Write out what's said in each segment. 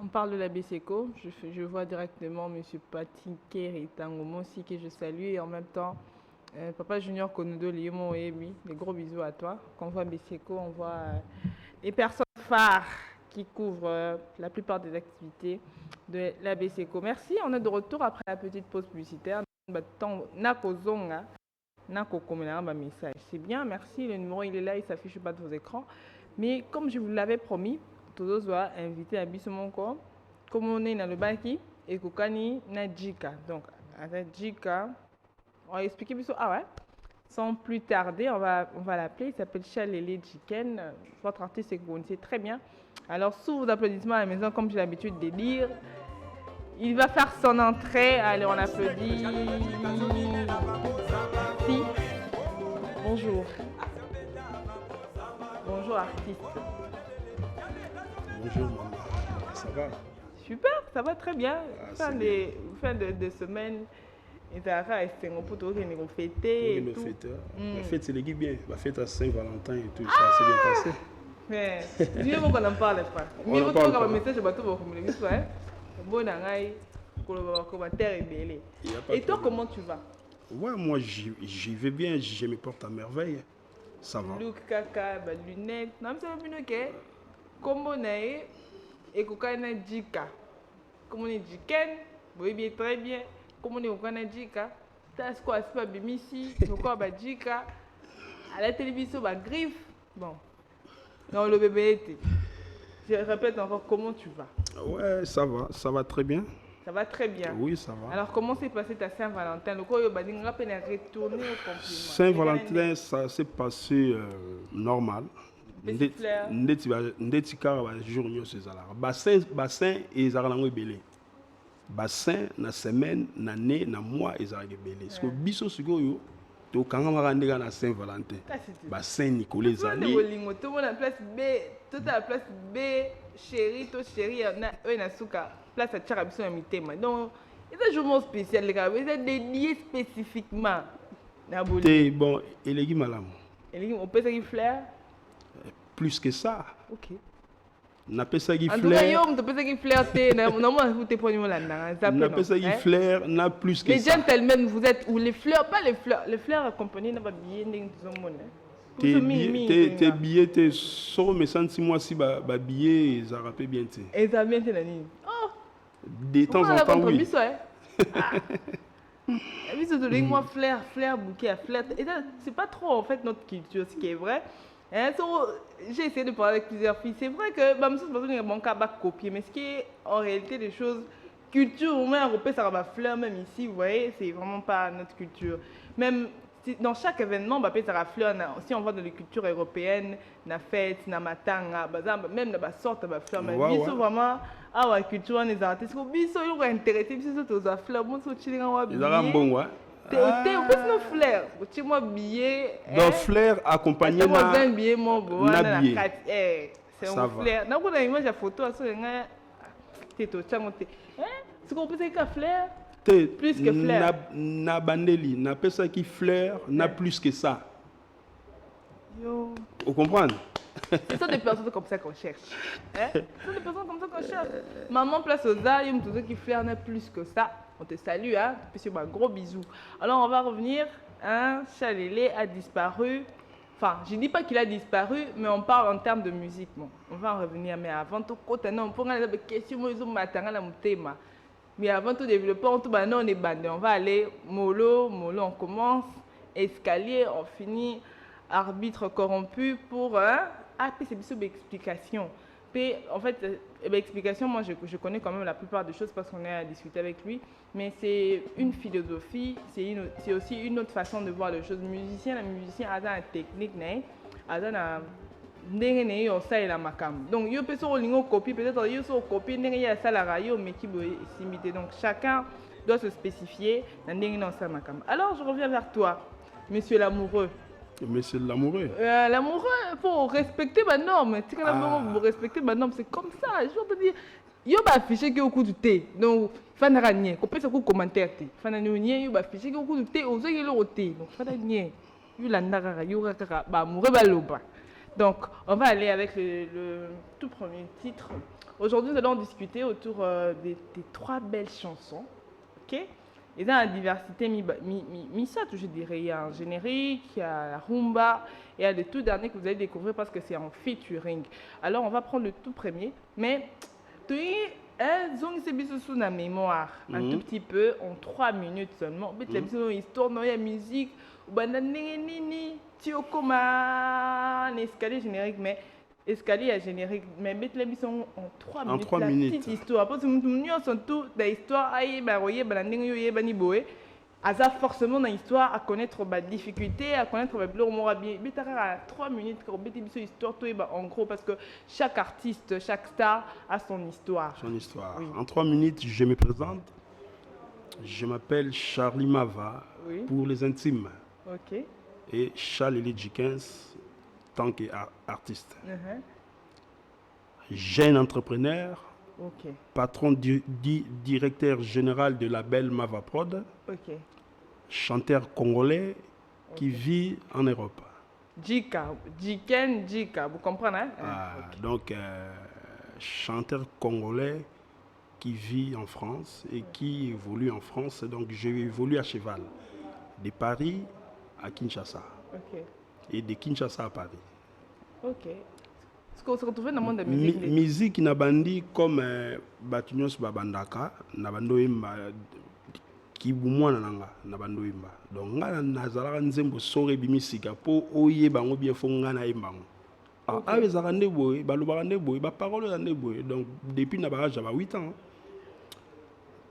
On parle de la BSECO. Je vois directement M. Patinker et Tangomo aussi que je salue. Et en même temps, Papa Junior Konudo Limo et oui, des gros bisous à toi. Quand on voit BSECO, on voit les personnes phares qui couvrent la plupart des activités de la BSECO. Merci, on est de retour après la petite pause publicitaire. C'est bien, merci. Le numéro il est là, il s'affiche pas de vos écrans. Mais comme je vous l'avais promis, tous doit inviter à Bissomonko, comme on est dans le baki, et Kokani na Jika. Donc, avec Jika, on va expliquer Bisso. Ah ouais? Sans plus tarder, on va l'appeler. Il s'appelle Chalele Jiken. Votre artiste, c'est que vous connaissez très bien. Alors, sous vos applaudissements à la maison, comme j'ai l'habitude de dire, il va faire son entrée. Allez, on applaudit. Si. Bonjour. Bonjour, artiste. Bonjour maman, ça va? Super, ça va très bien. Bien. Fin de semaine, et on peut fêter. Oui, Et le tout. fête. La fête, c'est l'équipe bien. La fête à Saint-Valentin et tout, ça s'est bien passé. Mais, mieux vaut qu'on en parle, frère. On Mieux en vaut parle qu'on pas. un message, bateau, comme le soit. Bon, commentaire est belé. Il y a pas Et de toi, problème. comment tu vas? Ouais, moi j'y vais bien, je me porte à merveille. Ça va. Look, caca, lunettes. Non, c'est bien, ok. Comment on est? Et qu'on a Jika. Comment on est Jiken? Oui, bien, très bien. Comment on est Jika? T'as quoi, c'est pas Bimisi? Pourquoi, bah, Jika? À la télévision, bah, griffe. Bon. Non, le bébé était. Je répète encore, comment tu vas? Ouais, ça va très bien. Ça va très bien. Oui, ça va. Alors, comment s'est passé ta Saint-Valentin? Le quoi, on a retourné au compliment. Saint-Valentin, ça s'est passé normal. Petit fleur. Ndeti kaka ba jour nyonso ezalaka. Bassin ezalaka nango ebele. Bassin na semaine, na année, na mois ezalaka ebele. Parce que biso sikoyo tokangamaka ndeka na Saint-Valentin. Bassin Nicolas Tout le ezali. monde tout le monde à la place B, tout à la place B, chérie, toi chérie, on a souka, place à Tcharabiso à Mitema. Donc, c'est un jour spécial, les gars, c'est dédié spécifiquement. T'es bon, elegi malamu. Et on peut dire fleur? Plus que ça. Ok. Napesaki En tout cas, flair. on peut dire fleur, normalement, vous t'es pas là. Napesaki flair, n'a plus que Les ça. gentlemen, vous êtes où les fleurs, pas les fleurs accompagnées n'a pas billet, Tes billets, tes so me senti moi si ba billet ils rappellent bien te. Et ça vient de la nuit. Oh, De temps en temps oui. Et puis, moi, flair, bouquet, flair. Et c'est pas trop en fait notre culture, ce qui est vrai. Hein, j'ai essayé de parler avec plusieurs filles. C'est vrai que bah, je mon cas copier, mais ce qui est en réalité des choses, culture, au moins européenne, ça va fleur, même ici, vous voyez, c'est vraiment pas notre culture. Même dans chaque événement, bah, ça va fleur. Si on voit dans les cultures européennes, la fête, la matanga, même la sorte de fleur, mais Ouais, biso vraiment, ah ouais, culture, on est artistes, biso, ils sont intéressés, biso, aux fleurs, bon, c'est chilling, on va Ils ont bon ouais. T'es au plus nos fleurs. Tu m'as billet. Donc flair accompagné na billet mon bon na billet. C'est un flair. Na kuna image à photo ça nga t'es to chango te. C'est qu'on peut dire que flair plus que flair. Na bandeli, na pesa qui flair, n'a plus que ça. Yo. Vous comprenez? Ce sont des personnes comme ça qu'on cherche. Ce sont des personnes comme ça qu'on cherche. Maman place aux ariums, tout ce qui flair n'a plus que ça. On te salue, hein. Puis un gros bisou. Alors on va revenir. Hein, Chalele a disparu. Enfin, je ne dis pas qu'il a disparu, mais on parle en termes de musique. Bon, on va en revenir. Mais avant tout, on peut aller des questions. Mais avant tout développer, on est bandé. On va aller mollo, on commence. Escalier, on finit. Arbitre corrompu pour puis c'est une explication. Puis en fait, explication, moi je connais quand même la plupart des choses parce qu'on a discuté avec lui, mais c'est une philosophie, c'est aussi une autre façon de voir les choses. Le musicien a une technique, a une donc il peut se copier, peut-être il peut copier il ça la radio mais qui peut s'imiter. Donc chacun doit se spécifier dans alors je reviens vers toi, monsieur l'amoureux. Mais c'est l'amoureux. L'amoureux, il faut respecter ma norme. Tu sais, vous respectez ma norme, c'est comme ça. Je veux te dire, il y a un affiché qui est au coup du thé. Donc, il faut rien. On peut faire un commentaire. Il faut rien. Il y a un affiché qui est au coup du thé. Aux yeux, il y a le thé. Donc, il faut rien. Il y a un amoureux. Donc, on va aller avec le tout premier titre. Aujourd'hui, nous allons discuter autour des 3 belles chansons. Ok? Et dans la diversité, ça, je dirais, il y a un générique, il y a la rumba, et il y a le tout dernier que vous allez découvrir parce que c'est en featuring. Alors, on va prendre le tout premier, mais tu es sous la mémoire, un tout petit peu, en 3 minutes seulement. Mais tu as une histoire, il y a musique, tu as comme un escalier générique, mais escalier à générique, mais mettre les missions en 3 minutes. En 3 minutes. Petite histoire. Parce que nous sommes tous dans l'histoire, Asa forcément dans l'histoire à connaître les difficultés, à connaître les pleurs, mais tu as 3 minutes pour mettre une histoire, en gros, parce que chaque artiste, chaque star a son histoire. Son histoire. Oui. En 3 minutes, je me présente. Je m'appelle Charlie Mava, Oui. pour les intimes. Ok. Et Charles Djiquens, tant qu'artiste. Jeune entrepreneur, Ok. patron directeur général de label Mava Prod, Ok. chanteur congolais qui vit en Europe. Jika, vous comprenez, hein? Ok. Donc, chanteur congolais qui vit en France et qui évolue en France. Donc, j'ai évolué à cheval, de Paris à Kinshasa Ok. et de Kinshasa à Paris. Ok. Est-ce qu'on se retrouve dans le monde de la musique? Musique na bandi comme Batunyos Babandaka, na bando imba kibumwana nanga na bando imba. Donc nga nazalaka nzembo sore bimisika po oye bango bien fo nga na imbango. Ah ezaka nde boye, balobaka nde boye, ba parole ya nde boye. Donc depuis na ba âge à 8 ans.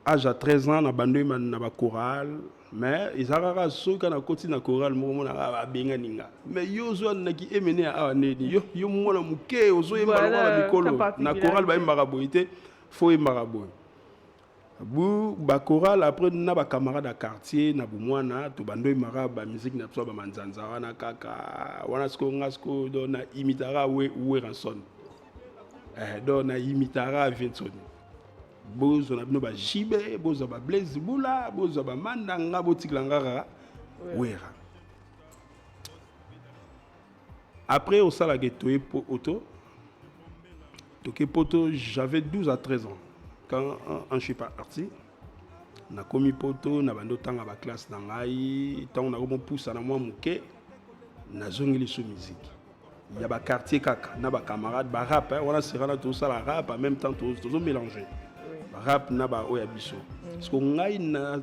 Âge à 13 ans na bando imba na ba chorale. Mais ezalaka soka na koti na chorale moko na ba benga ninga. Mais yo zo na ki emene a neni yo mwana muke ozo yemba na bikolo na chorale ba yemba boye te fo yemba boye. Bu ba chorale après na ba camarade à quartier na bu mwana to bando yemba ba musique na tso ba manzanza wana kaka wana sko ngasko do na imitara we ranson. Do na imitara Vincent. Bozo na bino ba jibe bozo ba blaze bula bozo ba mandanga botiklangara wera. Après au sala getoé auto toke poto, j'avais 12 à 13 ans quand je suis parti na komi poto na bando tanga ba classe na ngai tant na ko poussa na moi muke na zongeli sous musique. Il y a ba quartier kaka na ba camarade ba rap on a serra tout ça la rap en même temps tout mélanger. Rap naba oya biso parce que ngai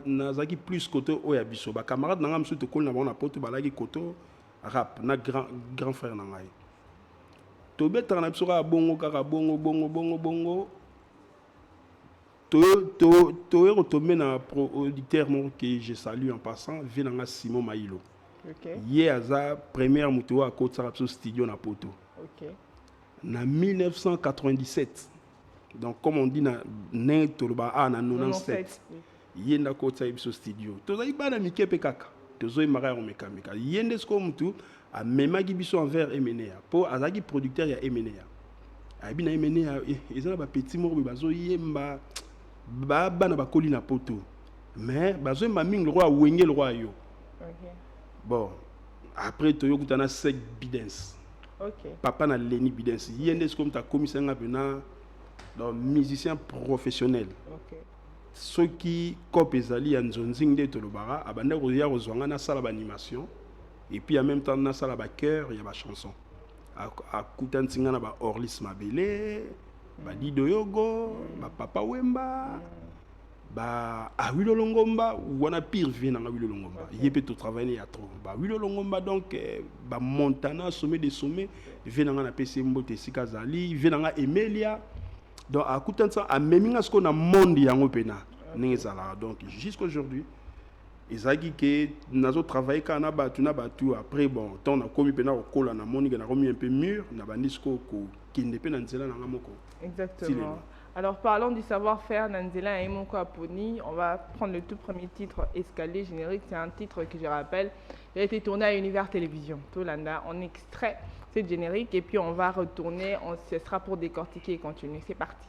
nazaki plus côté oya biso ba camarade nanga msu to kol na bona poto balaki koto rap na grand frère na ngai to betana biso ka bongo kaka bongo to retomber na auditeur mon que je salue en passant venanga Simon Maïlo. OK. Aza première moto à côté sa studio na poto. OK. Na 1997. Donc, comme on dit, na 97. Yenda kota ibiso studio. Toza ibana mikepe kaka. Tozo imara on mekameka. Yende sko mtu a memagi biso envers Emenea. Po azaki producteur ya Emenea. Abina Emenea ezana ba petit moko bazo yemba ba bana ba koli na poto. Mais bazo yemba mingi le roi wenge le roi yo. OK. Bon, après toyo kutana sec bidens. OK. Papa na Leni bidens. Yende sko mta commissaire ngapena donc musicien professionnel. OK. Ceux qui copent ezali ya nzonzing de tolobara abanda koya kozwanga na sala animation et puis en même temps na sala ba cœur ya ba chanson. A kutantinga na ba Orlis Mabele, ba Dido Yogo, ba Papa Wemba, ba Awilo Longomba wana pire vie na Awilo Longomba. Yepé to travailler ya trop. Ba Awilo Longomba donc ba Montana sommet des sommets, venanga na PC Mbote Sikazali, venanga Emelia. Donc, à coup de temps, à même ce qu'on a monde yango pena, donc jusqu'à aujourd'hui, ils ont dit que nous avons travaillé quand on a battu après bon, tant on a commis pena au col, on a moni, on a remis un peu mûr, on a bandisco qui n'est pas dans cela dans moko. Exactement. Alors parlons du savoir-faire Nanzela et Moko Aponi. On va prendre le tout premier titre, Escalier générique. C'est un titre que je rappelle, il a été tourné à Univers Télévision. Tolanda, on extrait ce générique et puis on va retourner. Ce sera pour décortiquer et continuer. C'est parti.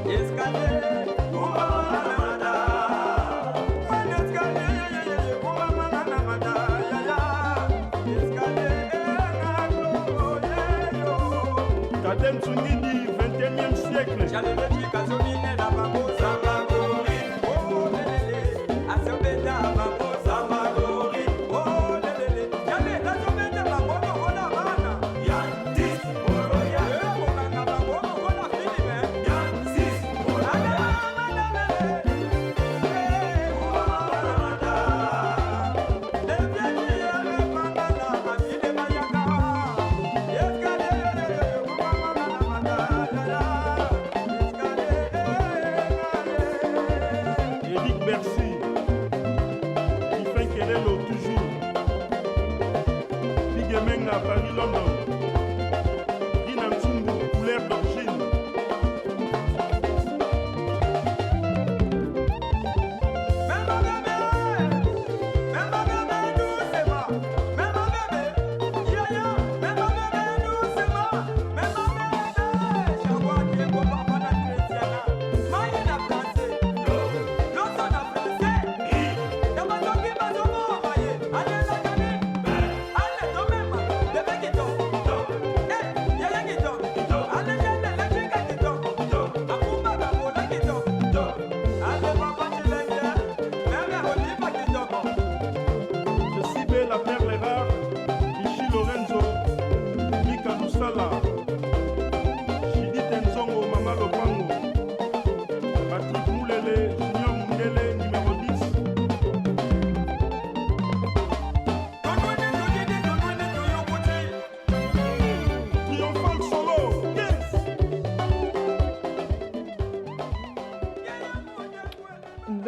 Escalier, Capitaine Tsungidi, 21e siècle.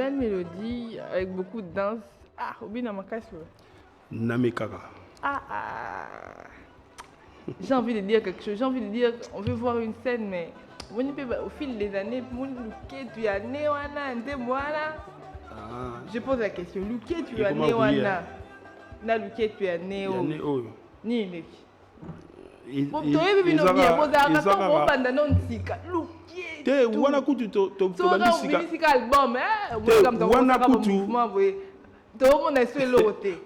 Mélodie avec beaucoup de danse. Ah, Obi Namakasu. Namekara. J'ai envie de dire quelque chose. J'ai envie de dire, on veut voir une scène, mais au fil des années, tu as né je pose la question. Luke, tu as né wana. Na Luke, tu as né o. Ni Luke. Te wana kutu to album wana kutu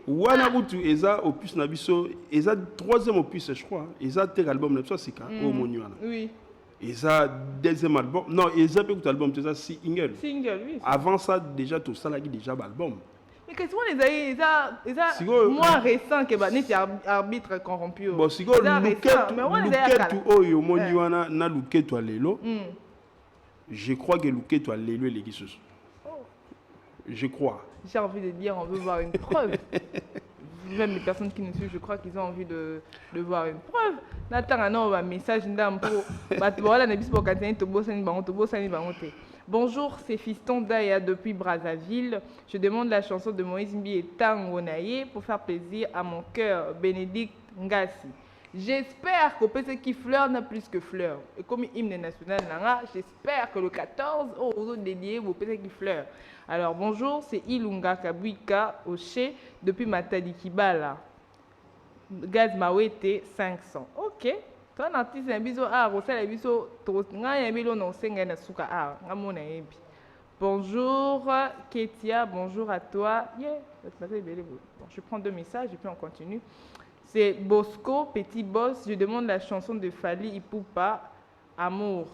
wana kutu eza opus na biso eza troisième opus je crois eza te album na biso sika o moni wana oui eza deuxième album non eza pe kutu album eza single oui avant ça déjà tout ça là déjà album. Mais qu'est-ce qu'on les moins récent que Baneti arbitre corrompu. Bon, si vous Luketu oyo moni wana na Luketu alelo. Je crois que Luketu alelo les guisus. Je crois. J'ai envie de dire, on veut voir une preuve. Même les personnes qui nous suivent, je crois qu'ils ont envie de voir une preuve. Nathan, un message Bonjour, c'est Fiston Daya depuis Brazzaville. Je demande la chanson de Moïse Mbi et Tangonaye pour faire plaisir à mon cœur, Bénédicte Ngassi. J'espère qu'au PC qui fleur n'a plus que fleur. Et comme hymne national, j'espère que le 14, aux dédié au PC qui fleur. Alors bonjour, c'est Ilunga Kabuika Oché depuis Matadi Kibala. Gaz Mawete 500. Ok. Toi, l'artiste, un biso un biso bonjour Ketia, bonjour à toi. Yeah. Bon, je prends 2 messages et puis on continue. C'est Bosco, petit boss. Je demande la chanson de Fali Ipupa, Amour.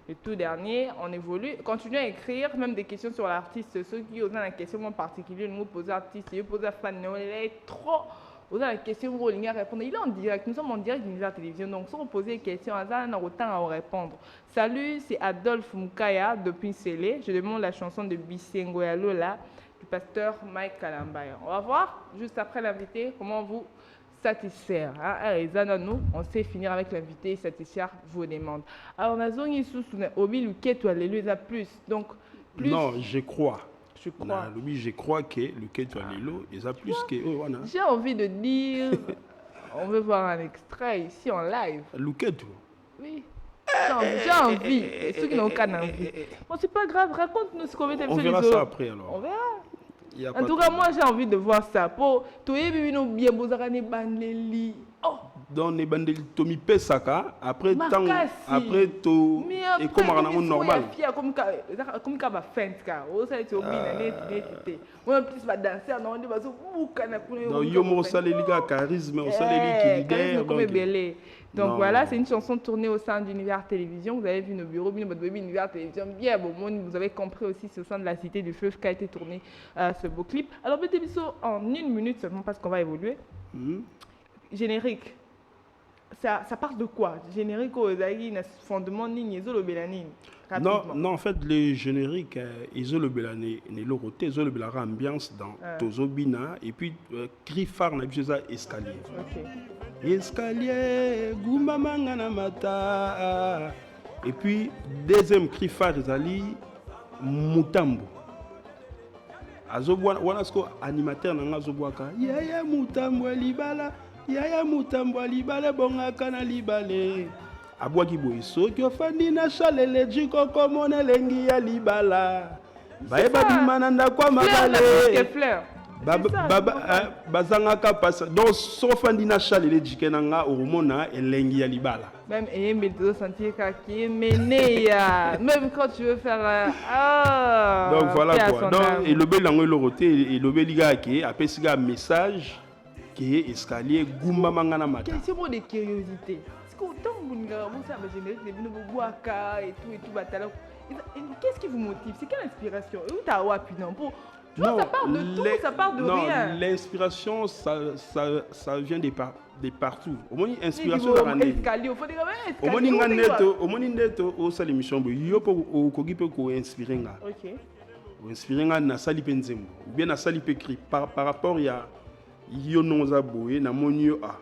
Le tout dernier, on évolue. Continuez à écrire, même des questions sur l'artiste. Ceux qui ont une question en particulier, nous posons l'artiste, nous posons la fan, il est trop. Vous avez la question, vous allez répondre. Il est en direct, nous sommes en direct de la télévision, donc si vous posez des questions, on a autant à répondre. Salut, c'est Adolphe Mukaya depuis Sélé. Je demande la chanson de Bisengo Yalola du pasteur Mike Kalambaya. On va voir, juste après l'invité, comment vous satisfaire. Nous, on sait finir avec l'invité et satisfaire vos demandes. Alors, on a zone sous Obi Luketu Alléluia plus. Donc, plus. Non, je crois. Je crois. Je crois que le Ketu Allélo, il a plus que. J'ai envie de dire. On veut voir un extrait ici en live. Le Ketu. Oui. J'ai envie. Et ceux qui n'ont aucun envie. Bon, c'est pas grave. Raconte-nous ce qu'on veut. On verra ça après alors. On verra. En tout cas, moi j'ai envie de voir ça. Pour toi, bien Bozarane Banleli. Oh, donc ne bandeli tomi pesaka après temps Makasi. après to Mais et comme on a normal comme ka ba feinte ka o ça c'est obligé net moi plus ba danser non on va so buka na kuna donc yo mo sale liga charisme o sale li leader donc voilà, c'est une chanson tournée au sein d'Univers Télévision. Vous avez vu nos bureaux, votre baby Univers Télévision, bien bon monde. Vous avez compris aussi, c'est au sein de la Cité du Fleuve qu'a été tourné ce beau clip. Alors, petit bisou en 1 minute seulement parce qu'on va évoluer. Générique. Ça parle de quoi? Générique aux aïe, fondement ni le bélanine. Non, en fait, les génériques, ils ont le bélané, ils ont le bélara ambiance dans Tozobina et puis cri phare n'a plus ça escalier. Escalier, Goumba Mangana Mata. Et puis, deuxième cri phare, Zali, Mutambo. Azobwa, wanasko animateur n'a Azobwaka. Yaya Mutambo Libala, Yaya Mutambo Libala, Bongaka na Libale. Abwaki boy soki ofandi na chalele jiko komona lengi ya libala bayeba bimana ndakwa mabale bazangaka pasa donc so ofandi na chalele jike nanga oromona elengi ya libala même mais tu dois sentir qui mené ya même quand tu veux faire donc voilà quoi donc et le belango loroté et le beliga qui apesiga message qui est escalier gumba mangana mata question de curiosité. Qu'est-ce qui vous motive? C'est quelle inspiration? Non, ça part de tout, ça part de rien. L'inspiration, ça vient de partout. Au moins, l'inspiration, au moins, au sein de l'émission, il y a pour inspirer. Inspirer na sali penzembo ou bien na sali pécri par rapport à yo nonza boye na monio a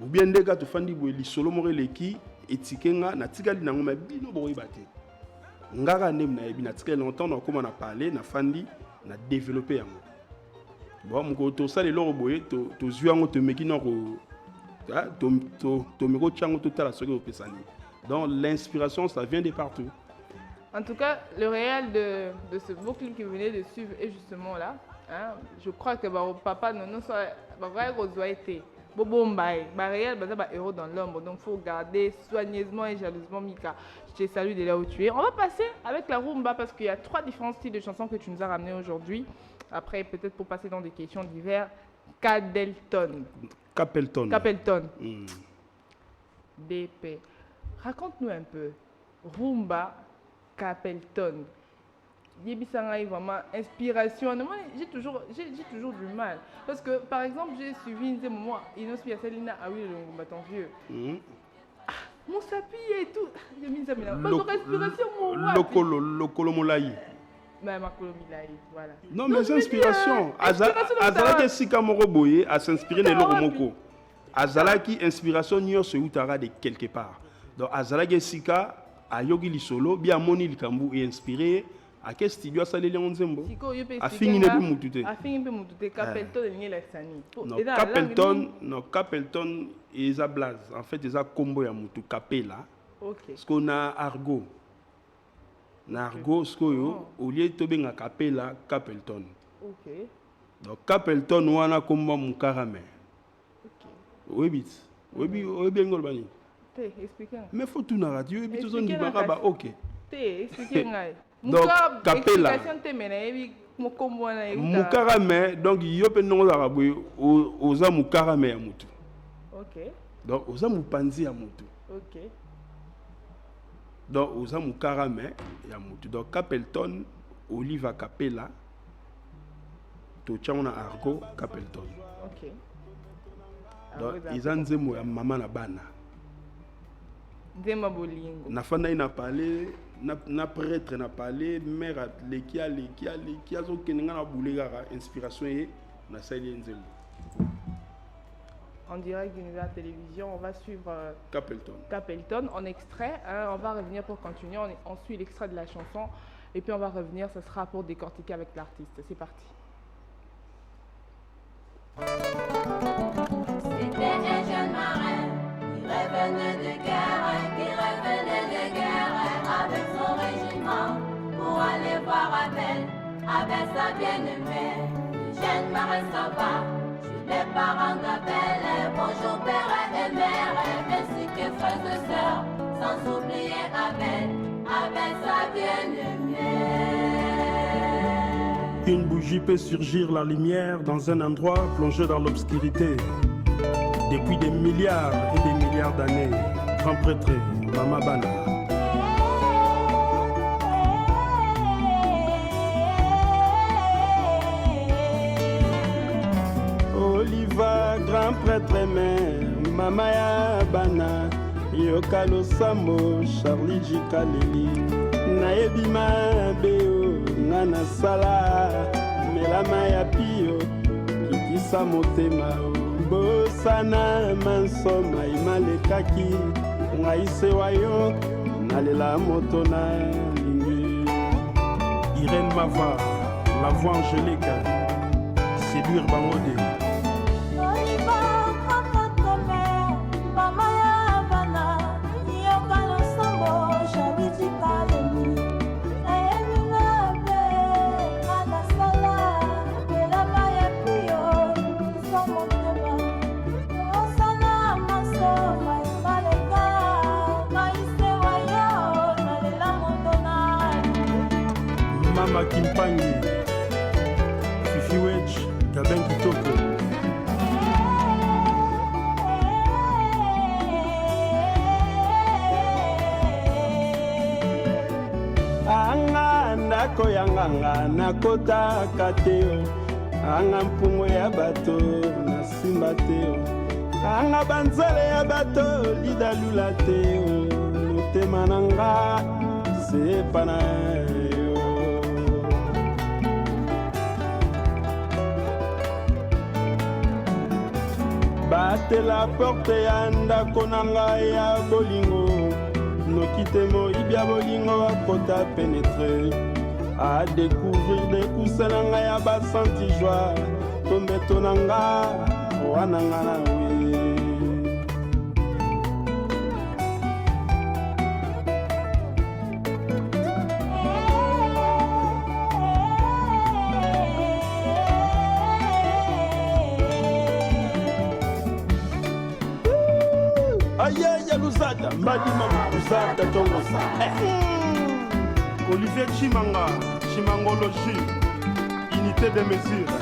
ou bien ndeka to fandi boye li solo moreleki etikenga na tikali nango mabino boye baté ngaka nem na yebi na tikali longtemps na comment on a parlé na fandi na développer yango bon mko to sali loro boye to zuango to meki na ko to meko chango to tala soki opesani donc l'inspiration ça vient de partout. En tout cas, le réel de ce beau clip que vous venez de suivre est justement là. Hein? Je crois que papa non soit vrai été Bobombaï, réel héros dans l'ombre. Donc il faut garder soigneusement et jalousement Mika. Je te salue de là où tu es. On va passer avec la rumba parce qu'il y a 3 différents styles de chansons que tu nous as ramenés aujourd'hui. Après, peut-être pour passer dans des questions divers. Capelton. BP. Raconte-nous un peu. Rumba. Capelton. Yébisanga est vraiment inspiration. J'ai toujours du mal. Parce que, par exemple, j'ai suivi un moment, Inospi Asalina, ah oui, le bâton vieux. Mon sapi et tout. J'ai mis ça, mais là. Respiration, mon Lokolo Molayi. Ma Kolomilai, voilà. Non, mais inspiration. Azalaki Sika Moroboye a s'inspirer de l'Oromoko. Azalaki inspiration, n'y a ce outara de quelque part. Donc, Azalaki Sika. A yogi li solo bien moni likambu et inspiré à quel studio ça les nzembo a fini ne mutute Capelton et Lexani Capelton et za blaze en fait ils a combo ya mutu capella parce qu'on a argot ce qu'on au lieu de benga capella Capelton donc Capelton wana combo mukarame oui ngol bani. Mais faut tout na radio et puis tout ça dit baraba OK. Donc Capella. Mukarame donc yope non la boy oza mukarame ya mutu. OK. Donc oza mupanzi ya mutu. OK. Donc oza mukarame ya mutu. Donc Capelton Oliva Capella to chana argo Capelton. OK. Donc ils ont zemo ya mama na bana. Na fanda ina parlé na prêtre na parlé mère qui a zo keninga na bulega inspiration et na sali nzembo. En direct d'Univers Télévision, on va suivre Capelton en extrait. Hein, on va revenir pour continuer. On suit l'extrait de la chanson et puis on va revenir. Ce sera pour décortiquer avec l'artiste. C'est parti. C'était un jeune marin. Qui revenait de guerre avec son régiment pour aller voir Abel, avec sa bien-aimée. Le jeune marin s'en va, je les parents t'appellent bonjour père et mère, ainsi que frères et sœurs, sans oublier Abel, Abel sa bien-aimée. Une bougie peut surgir la lumière dans un endroit plongé dans l'obscurité. Depuis des milliards et des milliards d'années, grand prêtre Mama Bana. Oliva, grand prêtre mère, Mama ya Bana, Yokalo Samo, Charlie Jikaleli, Naebi Mabeo, Nana Sala, Melama ya Pio, Kikisa Motema, Bosana Mansoma, Imalekaki, Ngaise Wayo, Nalela Motona, Irène Mava, la voix angélique, séduire Bangode. Mama Kimpangi, Fifi Wedge, Gabin Kitoko. Anga ndako ya nganga nakota kateo, anga mpungo ya bato nasimba teo, anga banzale ya bato lidalula teo, motema nanga sepana. Bate la porte ya ndako nanga ya bolingo, nokite moyibi ya bolingo akota pénétrer, à découvrir des coussins nanga ya basanti joie, tombeto nanga wana nga na we. Aïe, Luzada, Mbadi Mama, Luzada, Tongosa. Olivier Chimanga, Chimangologie, unité de mesure.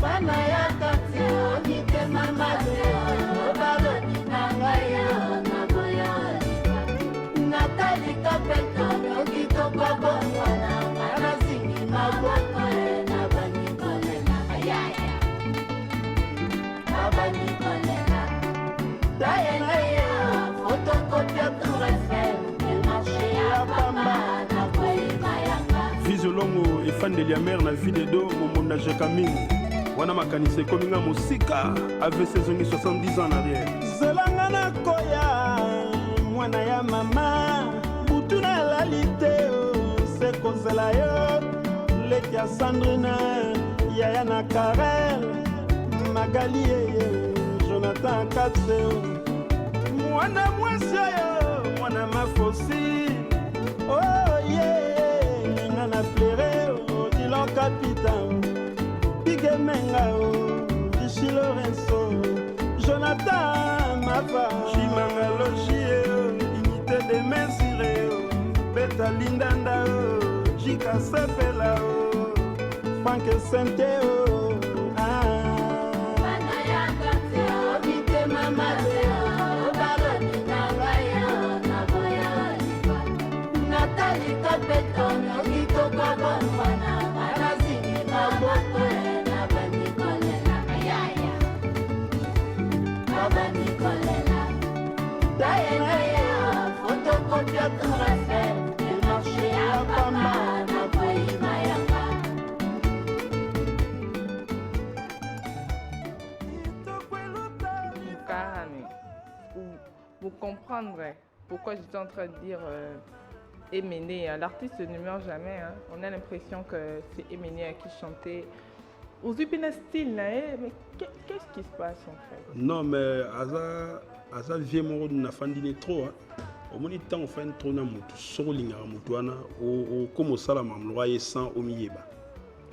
Bana ya kati, unité mama zeo, baloni nangaya, naboya. Natali kapeto, yokito kwa bongwana, manazingi maboko, nabani kolela. Ayaya, nabani kolela. Vizolongo et fan de Liamer na vie de do Momonda Jacamine. Wana makanise kominga musika avait saisonné 70 ans en arrière. Zelanga na koya mwana ya mama butuna la liteo se kozela yo lekia Sandrine yaya na Karel Magali Jonathan Katseo mwana mwesio mwana mafosi oh yeah nana flere dilo capitaine Bige Menga Vichy Lorenzo Jonathan Mava Chimanga Logie unité de mesure Beta Lindanda Jika Sepela Frank Senteo Vous comprendrez pourquoi j'étais en train de dire Emene. L'artiste ne meurt jamais. Hein. On a l'impression que c'est Emene à qui chantait. Aux Upina style, mais qu'est-ce qui se passe en fait? Non, mais Aza vient moro na fandine trop. Au moins temps on fait trop na mutu, solo linga mutu ana au comme sala mamloye sans omiyeba.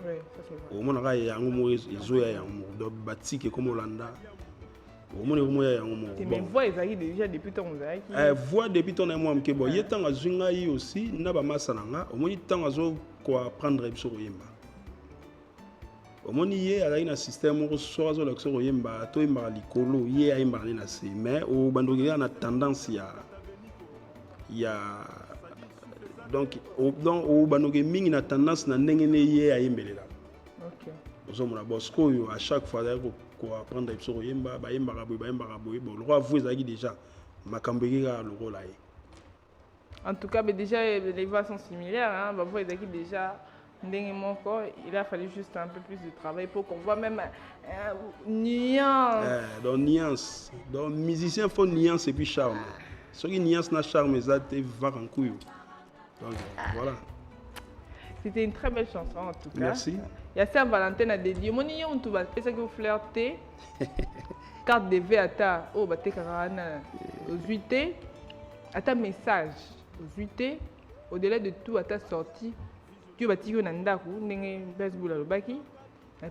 Oui, ça c'est vrai. Au moins, il y a un mot, ils ont donc bâti comme Hollanda. Au moins, il y a un mot. Mais voix, ils arrivent déjà depuis ton voix depuis ton amour, que bon, il y a tant à Zunga aussi, n'a pas masananga. Au moins, il y a tant à quoi prendre sur Yemba. Au moins, il y a un système où soit sur l'accès au Yemba, toi, il m'a l'icolo, il y a un baril à ces mais au bandogé, on a tendance, il y a. Donc, au bandogé, il y a tendance à n'engager à Yemba. Ok. Ozomona bosco à chaque fois quoi prendre sur Yemba, Bayemba Raboy, bon, le roi vous déjà Makambega le rôle là. En tout cas, mais déjà, les voix sont similaires. Hein. Bah, déjà, il a fallu juste un peu plus de travail pour qu'on voit même nuance. Donc, nuance. Donc, musicien faut nuance et puis charme. Ceux qui nuance n'a charme, ça te va en couille. Donc, voilà. C'était une très belle chanson en tout cas. Merci. Il y a Saint-Valentin à dédier. Mon nion, tu vas faire que vous flirtez. Carte de V à ta. Oh, bah, t'es carrément. Aux 8 à ta message. Aux 8 au-delà de tout, à ta sortie. Tu vas tirer un andaku. N'engé baseball à l'obaki.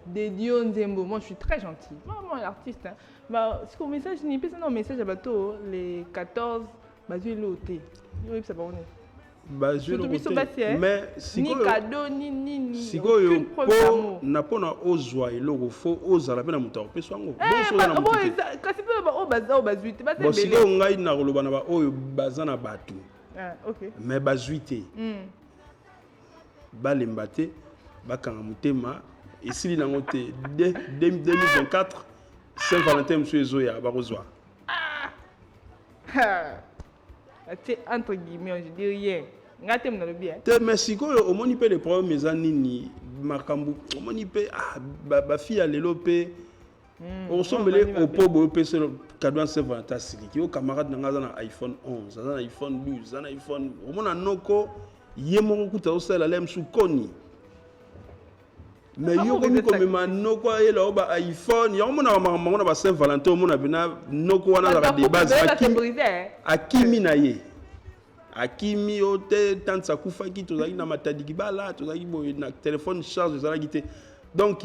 Dédié Nzembo. Moi, je suis très gentil. Moi, l'artiste. Hein. Bah, si mon message n'est pas un message à bateau, les 14, bah, je vais l'ôter. Oui, ça va. Bah, je le côté, mais ni cadeau ni sikoyo po na pona ozwa eloko fo ozala pe na moto apeso ngo kasi pe o baza o bazuite ba bon sikoyo ngai na koloba na ba oyo baza na bato OK mais bazuite balemba te bakanga motema esili nango te 2024 Saint-Valentin monsieur ezoya bakozwa c'est entre guillemets, je dis rien. Mais si au moins il peut les problèmes mes amis makambu au moins il peut ba fille à l'élope on semble au pauvre PC cadeau Saint-Valentin qui au camarade na iPhone 11 na iPhone 12 na iPhone au moins noko yemo kuta osala lem su koni mais yo comme noko ela ba iPhone yo mona mama ba Saint-Valentin au moins bina noko wana la de base akimi na ye akimi ote tant ça kufaki tozaki na matadiki bala tozaki boy na téléphone charge ezalaki te donc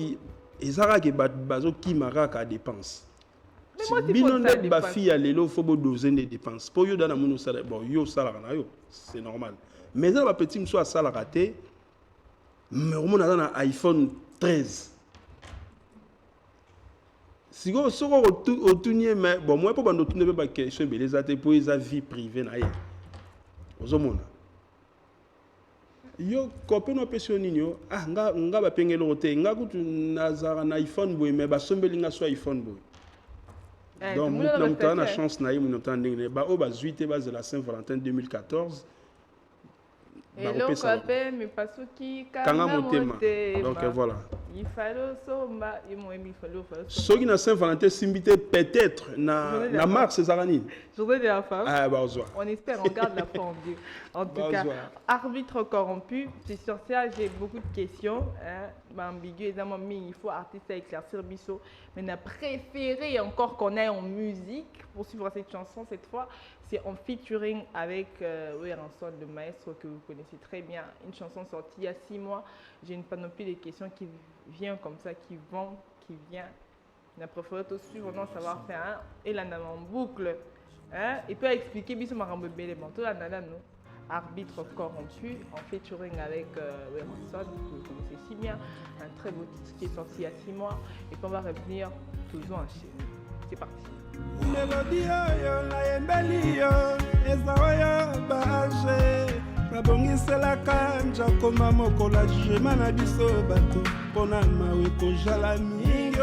ezalaka ke bazo kimaka ka dépense bino net ba fille lelo faut bo doser des dépenses pour yo dana muno sala bon yo sala na yo c'est normal mais ça ba petit mso sala raté mais on a na iPhone 13 si go soko otunye mais bon moi pour bando tunye ba question beleza te pour sa vie privée na ye ozomona yo kope no pesio ninyo nga ba pengelo te nga kutu nazara na iPhone boy mais ba sombeli nga so iPhone boy donc mon temps na chance na ye mon temps ndenge ba o ba zuite ba de la Saint-Valentin 2014 Hello kope mi pasuki kanga motema donc voilà il fallait somba il fallait ceux qui na Saint-Valentin simbité peut-être na mars Zarani journée de la femme on espère on garde la foi en Dieu en tout cas arbitre corrompu c'est sur ça j'ai beaucoup de questions ambigu évidemment mais il faut artiste à éclaircir biso mais on a préféré encore qu'on ait en musique pour suivre cette chanson cette fois c'est en featuring avec Weranson, le maestro que vous connaissez très bien. Une chanson sortie il y a 6 mois. J'ai une panoplie de questions qui viennent comme ça, qui vient. On a préféré tout suivre dans savoir faire et là en boucle. Et puis expliquer bien ce marambo belle manteau là nous. Arbitre corrompu en featuring avec Weranson, que vous connaissez si bien. Un très beau titre qui est sorti il y a 6 mois. Et puis on va revenir toujours en Chine. C'est parti. Mélodie oyo nayembeli yo eza oyo baage babongiselaka njakoma mokola jugema na biso bato mpona mawe kozala mingi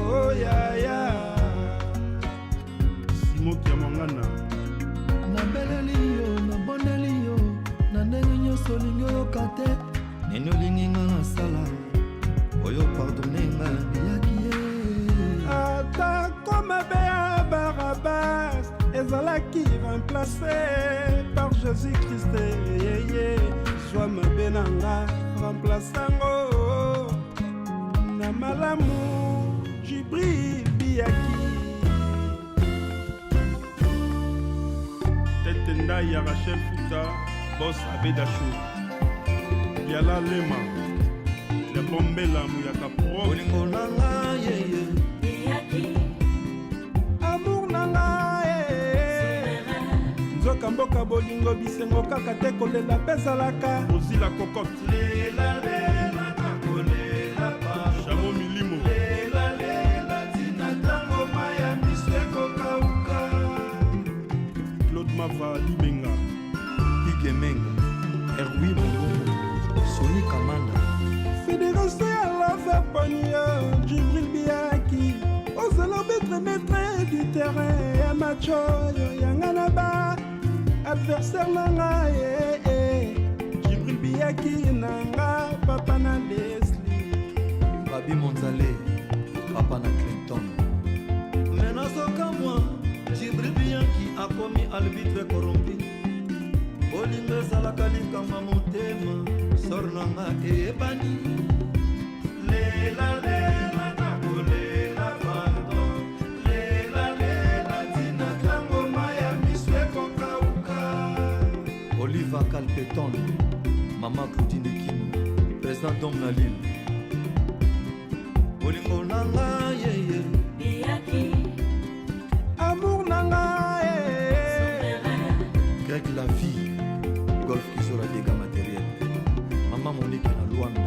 oyaya simoki ya mongana nabeleli yo nabondeli yo na ndenge nyonso olingi oyoka te nini olingi nga nasala oyo pardonenga biyaki ye atako mabe ya Barabas ezalaki remplacé par Jésus-Christ yeye zwa mabe na nga remplaçango na malamu Jibril biyaki Tetenda ya Rachel Futa boss Abedachou Yala Lema bombela muyaka pro bolingo nanga yeye amour nanga nzoka mboka bolingo bisengo kaka te kolela mpe ezalaka ozila kokote chamo milimo Claude Mava Libenga Igemenga Erwi Mongo Soni Kamanda Fédération ya lave pania Djibril Biaki ozala maître du terrain ya match oyo yanga na ba adversaire nanga Djibril Biaki nanga papa na Leslie Babi Monzale papa na Clinton menasoka moi Djibril Biaki akomi arbitre corrompu bolingo ezalaka likama motema sor nanga eyebani lela nakolela pardon lela tina tangoma ya miso ekokauka Oliva Calpeton mama Claudine Kino président Dom na Lille bolingo nanga yeye amour nanga Greg la vie golf qui sera dégâts matériels maman Monique na Luanda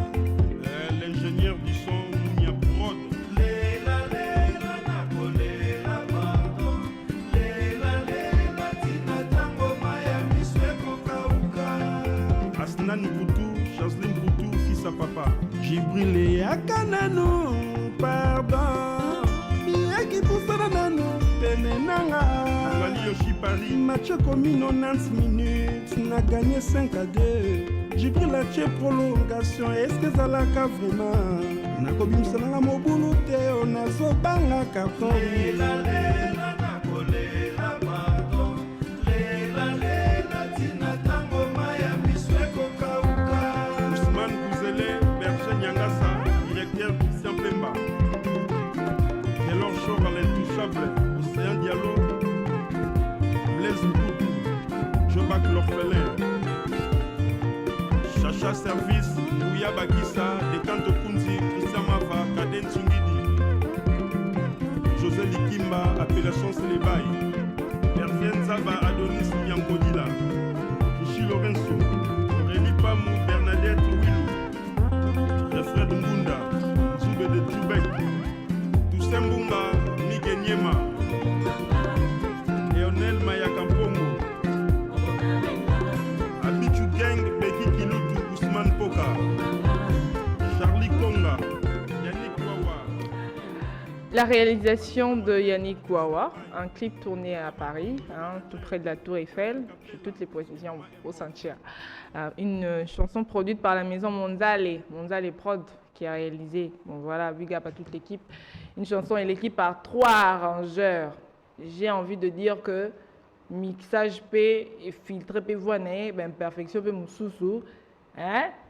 l'ingénieur du son Mounia Prod lela nakolela pardon lela tina tangoma ya miso ekokauka Asnan Boutou Chaslin Boutou fils à papa Djibril eyaka nanu pardon Biaki pusana nanu pene nanga Wali Yoshi Paris match komi 90 minutes na gagné 5-2 Djibril a tché prolongation est-ce que ezalaka vraiment nakobimisana mobulu te onazobanga carton lela nakolela pardon lela tina tangoma ya miso ekokauka Ousmane Kouzele Berger Nyangasa directeur Christian Pemba Taylor Shore à l'intouchable Océan Diallo Blaise Moutou Jobac l'orphelin Chacha Service Mouya Bagissa Dekanto Kunzi Christian Mava Kaden Sungidi José Likimba Appellation Sélébaï Hervien Zaba Adonis Yankodila Kishi Lorenzo Aurélie Pamou Bernadette Willou Refred Mbunda Zube de Tubek Toussaint Mbumba Miguel Niema Léonel Mayakampongo Abichu Gang Beki Kilutu Ousmane Poka Charlie Konga Yannick Wawa. La réalisation de Yannick Wawa, un clip tourné à Paris, tout près de la Tour Eiffel, j'ai toutes les précisions au sentir. Une chanson produite par la maison Monzale Prod qui a réalisé, bon voilà, big up à toute l'équipe. Une chanson écrite par 3 arrangeurs. J'ai envie de dire que mixage P et filtre P voix ben perfection P moussoussou,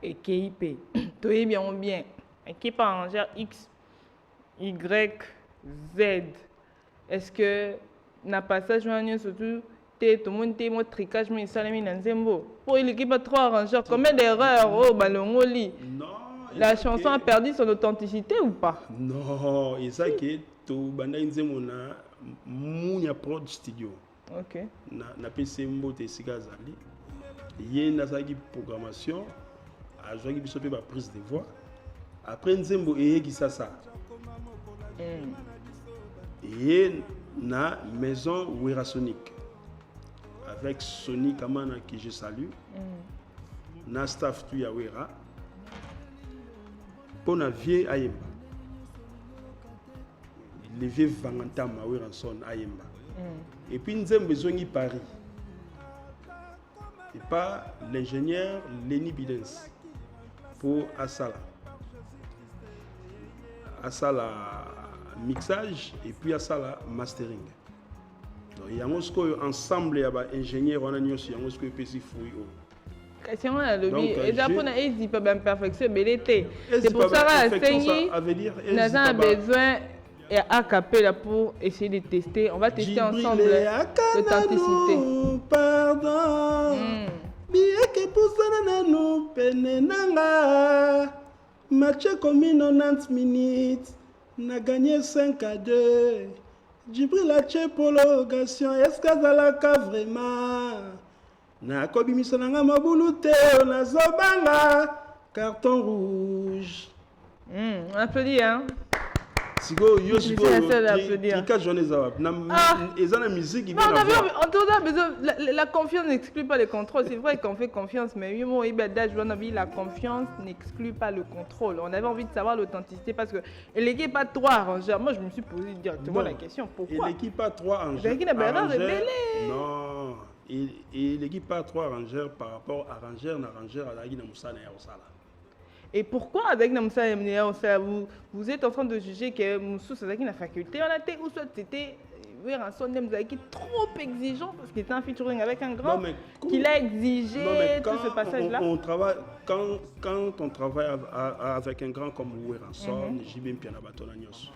et KIP. Tout est bien. Équipe arrangeur X, Y, Z. Est-ce que na passage surtout tout le monde est mon tricage mais ça les minanzembo. Pour l'équipe à 3 arrangeurs, combien d'erreurs oh balongoli. Non. La chanson a perdu son authenticité ou pas? Non, et ça qui est tout banda nzemona Mounia Prod Studio. OK. Na PC Mbote Sikazali. Yé nasaki programmation, a joué biso pe ba prise de voix. Après nzembo eyeki ça. Et na maison Werasonic avec Sony Kamana qui je salue. Na staff tu ya Wera. Pour na vie Ayemba. Le vieux Vangantama Weranson Ayemba. Et puis nous avons besoin de Paris. Et pas l'ingénieur Lenny Bidens pour Asala. Asala mixage et puis Asala mastering. Donc il y a ensemble il y a ingénieur on a nous aussi on a PC fouille. Question à lobby et japonais hésite pas bien perfection belité. C'est pour ça que ça veut dire nous avons besoin et à capella pour essayer de tester. On va tester ensemble l'authenticité. Pardon. Bien que pour ça nous penenanga. Match commis 90 minutes, n'a gagné 5 à 2. Djibril a tché prolongation, est-ce qu'azalaka vraiment? Na kobi misonanga mabulu te, na zobanga, carton rouge. On applaudit, hein. Sigo, yo sigo, Trika journée zawap. Ils ont la musique, ils non, la confiance n'exclut pas le contrôle. C'est vrai qu'on fait confiance, mais la confiance n'exclut pas le contrôle. On avait envie de savoir l'authenticité parce que l'équipe a 3 arrangeurs. Moi, je me suis posé directement la question. Pourquoi? Et l'équipe a 3 arrangeurs. Non. Et l'équipe a 3 arrangeurs par rapport à arrangeur à la Guinée Moussana et Osala. Et pourquoi avec Namsa vous êtes en train de juger que Moussou c'est la faculté on a été ou soit c'était qui trop exigeant parce qu'il était un featuring avec un grand qu'il a exigé tout ce passage là. On travaille quand on travaille avec un grand comme Oueranson, Jibim Pianabatona Nyos.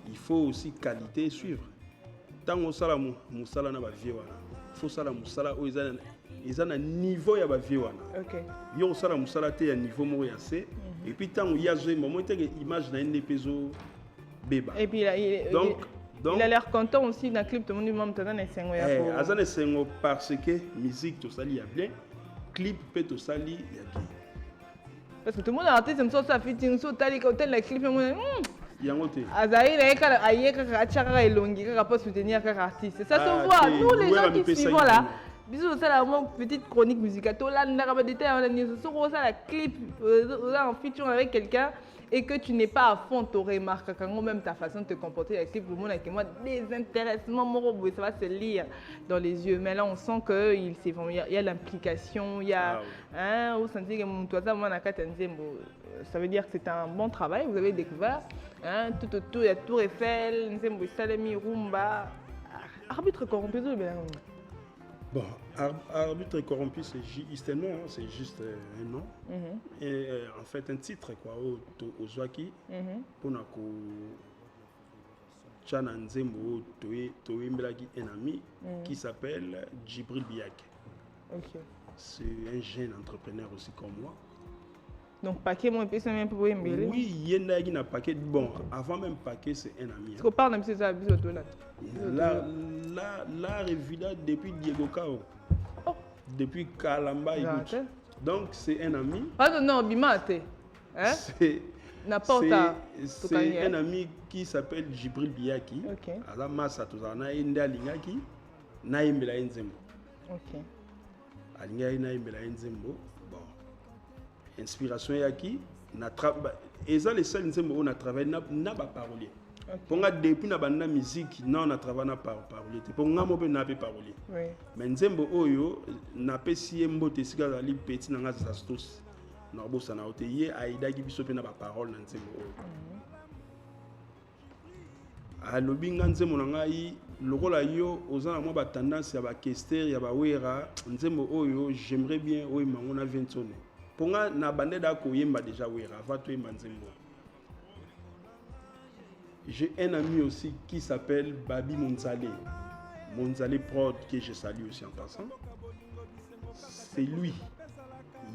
Il faut aussi qualité suivre. Tant on sala Moussala na ba viwana. Il faut sala Moussala o ils ont un niveau ya ba viwana. OK. Yo sala Moussala te ya niveau mo ya C et puis tant il y a joué moment te image na NDPzo beba. Et puis donc il a l'air content aussi dans le clip tout le monde même tana na sengo ya ko. Azana sengo parce que musique to sali ya bien, clip peut to sali ya bien. Parce que tout le monde a artiste ça ça fitting so tali ka tel la clip mo yango te. Azali na kala ayeka ka chaka elongi ka pas soutenir ka artiste. Ça se voit nous les gens qui suivent là. Bisous, c'est la petite chronique musicale. Là, on a la clip, on a un featuring avec quelqu'un et que tu n'es pas à fond, tu remarques quand même ta façon de te comporter avec le clip. Le monde avec moi, désintéressement, ça va se lire dans les yeux. Mais là, on sent qu'il y a l'implication, il y a ça veut dire que c'est un bon travail. Vous avez découvert tout autour, il y a Tour Eiffel, Salemi, Rumba, arbitre corrompu. Bon, arbitre corrompu, c'est juste un nom, c'est juste un nom. Et en fait, un titre, quoi, au Zwaki, pour nous, Tchana Nzembo, Toé Mbelagi, un ami, qui s'appelle Djibril Biak. C'est un jeune entrepreneur aussi comme moi. Donc, Paquet, moi, c'est même pour Mbele. Oui, il y a un paquet. Bon, avant même Paquet, c'est un ami. Est-ce qu'on parle de M. Zabizo Donat? L'art est vidé depuis Diego Cao. Depuis Kalamba. Donc, c'est un ami. Pardon, non, Bimate. C'est un ami qui s'appelle Djibril Biaki. À la masse, tout ça, na Inda Lingaki, na Imbela Nzembo. Ok. Alinga na Imbela Nzembo. Inspiration yaki na et ça les seuls Nzembo on a travaillé na ba parolier. Pour nga depuis na banda musique non on a travaillé na parolier. Pour nga mo be na pe parolier. Oui. Mais Nzembo oyo na pesi mbote sika za li petit na nga za stos. Na bosa na oteye aida ki biso pe na ba parole na Nzembo oyo. Alobi nga Nzembo na ngai lokola yo ozana mo ba tendance ya ba kester ya ba wera Nzembo oyo j'aimerais bien oyo mangona 20 sonne. Pour nga na bande da ko yemba déjà wera va to yemba Nzembo. J'ai un ami aussi qui s'appelle Babi Monzale Prod que je salue aussi en passant. C'est lui.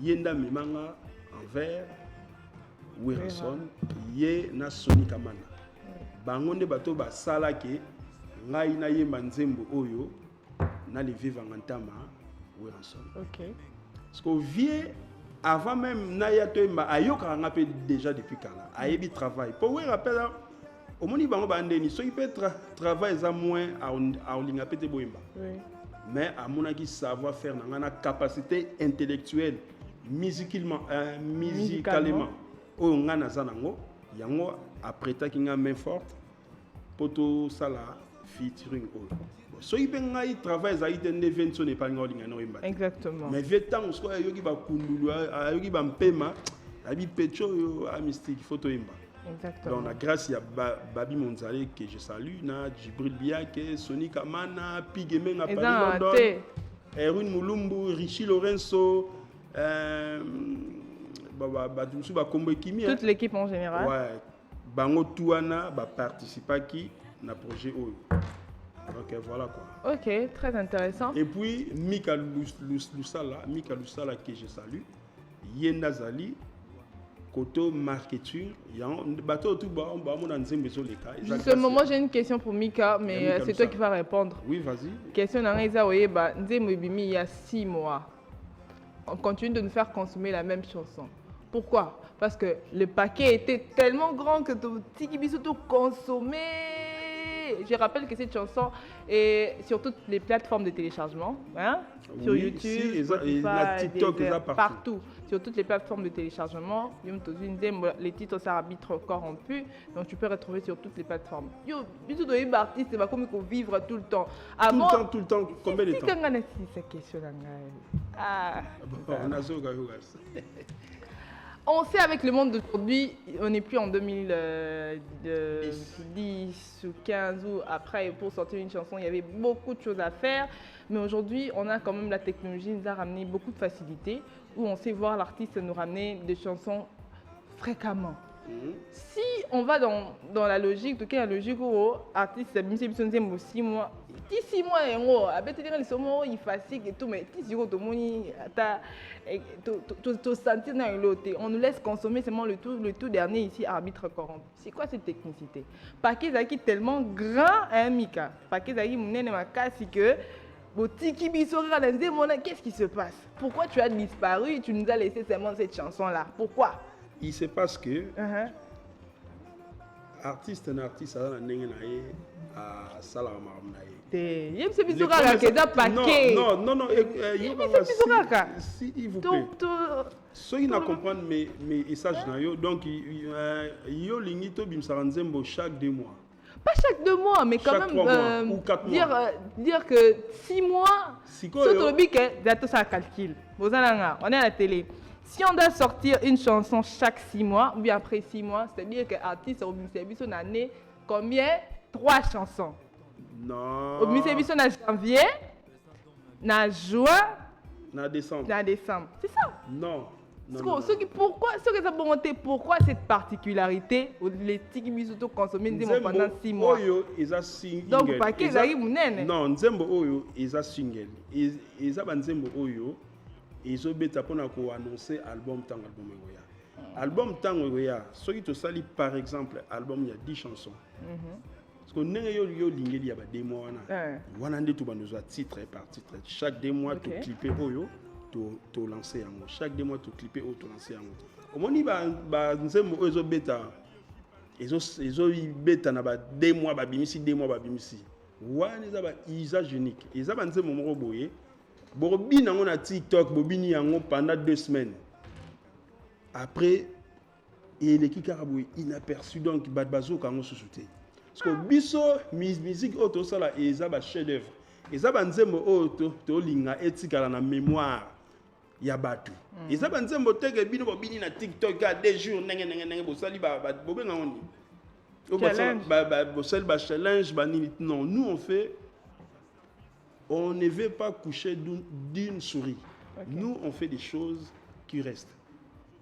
Yenda memanga envers Werson, ye na Sony Kamana. Bangonde bato ba sala ke ngai na yemba Nzembo oyo na le vivre en ntama Werson. OK. Parce que vieux avant même Naya Toemba ayoka ngapé déjà depuis kala ayebi travail pour we rappelle au moni bango bandeni so il peut travail za moins à olinga pété boyemba mais à mon avis savoir faire na capacité intellectuelle musicalement o ngana zanango yango après ta kinga main forte poto sala featuring o so il benga travail za ite ne 20 sonne pas ngolinga no imba exactement mais vieux temps so yogi ba kundulu yogi ba mpema abi pecho yo a mystique photo imba exactement donc grâce à Babi Monzale que je salue na Djibril Biake Sony Kamana Pigeme na Paris London Erwin Mulumbu Richie Lorenzo toute l'équipe en général ouais bango tuana ba participer qui na projet oyo. Ok, voilà quoi. Ok, très intéressant. Et puis, Mika Lusala que je salue, Yenda Zali, côté marketing, il y a un bateau tout bas, on a un zéro les cas. Justement, moi j'ai une question pour Mika, mais c'est toi qui vas répondre. Oui, vas-y. Question d'Angaïsa Oyeba, Nzembo Ibimi il y a 6 mois. On continue de nous faire consommer la même chanson. Pourquoi? Parce que le paquet était tellement grand que Tiki Bissou tout consommé. Je rappelle que cette chanson est sur toutes les plateformes de téléchargement, hein? Sur Oui, YouTube, si, Spotify, TikTok, Deezer, partout. partout. Sur toutes les plateformes de téléchargement. Les titres sont arbitres corrompus, donc tu peux retrouver sur toutes les plateformes. Yo, Bissou doit être artiste, c'est comme il faut vivre tout le temps. Avant, Tout le temps, combien de temps? quand on a cette question là, On a ça. on sait avec le monde d'aujourd'hui, on n'est plus en 2010 ou 15 ou après pour sortir une chanson, il y avait beaucoup de choses à faire. Mais aujourd'hui, on a quand même la technologie nous a ramené beaucoup de facilité où on sait voir l'artiste nous ramener des chansons fréquemment. Si on va dans la logique, de quelle logique où l'artiste a mis 6 mois, 6 mois et moi, avec les gens ils fatiguent et tout, mais si on sentir dans l'autre, on nous laisse consommer seulement le tout dernier ici, arbitre corrompu. C'est quoi cette technicité? Paquet Zaki tellement grand, hein, Mika. Paquet Zaki m'nène ma casse que. Qu'est-ce qui se passe? Pourquoi tu as disparu et tu nous as laissé seulement cette chanson-là? Pourquoi? Il se passe que artiste à non, s'il vous plaît. Ceux qui ne comprennent mes messages, donc chaque 2 mois. Pas chaque 2 mois, mais quand chaque même 3 mois, ou 4 mois. dire que 6 mois, surtout le bic, ça calcule. On est à la télé. Si on doit sortir une chanson chaque 6 mois, ou bien après 6 mois, c'est-à-dire que l'artiste a une année, combien? 3 chansons. Non. Au ministère en janvier, en juin, en décembre. C'est ça? Non. Pourquoi cette particularité où les Tiki Bissou consommés pendant 6 mois? Donc, pas qu'ils arrivent non, Nzembo Oyo est single. Ils ont Nzembo Oyo, ils ont annoncé album Tango Goya. Album Tango Goya, ceux qui te salient par exemple, album il y a 10 chansons. Parce que nous avons il y a 2 mois. On a titre par titre. Chaque 2 mois, tu clipes Oyo. To lancer en haut. Chaque 2 mois, tu clipes ou tu lancer en haut. Au moment où Nzembo Oyo bêta, ils ont bêta na 2 mois, babimisi 2 mois, babimisi. Wana ils ont unique. Ils ont Nzembo moko boye. Borobi nango na TikTok, bobini yango pendant 2 semaines. Après, il est kikaraboui inaperçu donc badbazo kango susute. Parce que biso musique auto sala ils ont chef d'œuvre. Ils ont Nzembo Oyo to linga etikala na mémoire. Ya batu. Ils ont Nzembo teke bino bobini na TikTok à 2 jours nenge bosali bobenga oni. Challenge non, nous on ne veut pas coucher d'une souris. Okay. Nous on fait des choses qui restent.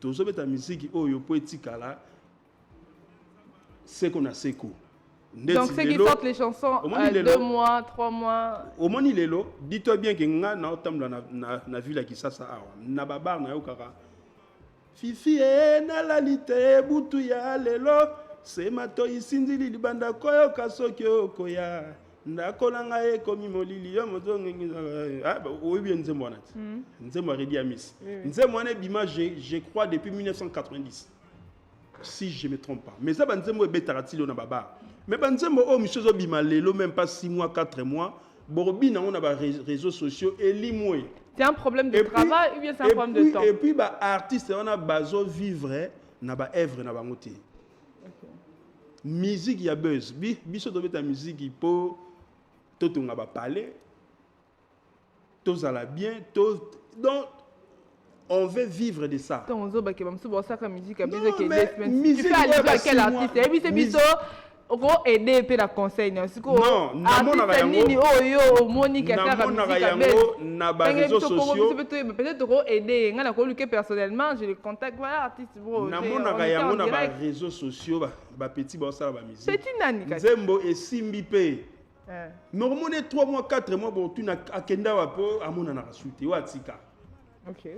Tous ta musique oyo poétique là, c'est qu'on a seko. Donc ceux qui sortent les chansons 2 mois, 3 mois. Au moment il est là, dis-toi bien que nga na otamla na ville qui ça awa. Na babar na yokaka. Fifi na la lite butu ya lelo, c'est mato isindili libanda koyo kasoki okoya. Ndakolanga ekomi molili yo mozongi oui bien Nzembo wana. Nzembo Redi Amis. Nzembo wana bima je crois depuis 1990. Si je me trompe pas. Mais ça Nzembo betaratilo na baba. Mais Nzembo o monsieur zo bima lelo même pas 6 mois 4 mois. Borobi na on a ba réseaux sociaux et limoué. C'est un problème de travail ou bien c'est un problème de temps? Et puis ba artiste on a bazo vivre na ba œuvre na bango te. Musique ya buzz. Biso do beta musique pour tout on va parler, tout ça va bien, donc on veut vivre de ça. Non, mais musique, tu fais allusion à quel artiste? Et puis c'est biso, on va aider la conseil. Non, artiste nini oyo Monica na réseaux sociaux. Peut-être aider. Ngana ko luke personnellement, je le contacte voilà artiste bro. Na réseaux sociaux ba petit ba ça ba musique. Petit nani ka. Nzembo et Simbi pe. Mais au moins 3 mois 4 mois bon tu na akenda wapo amona na rasuite wa tika. OK.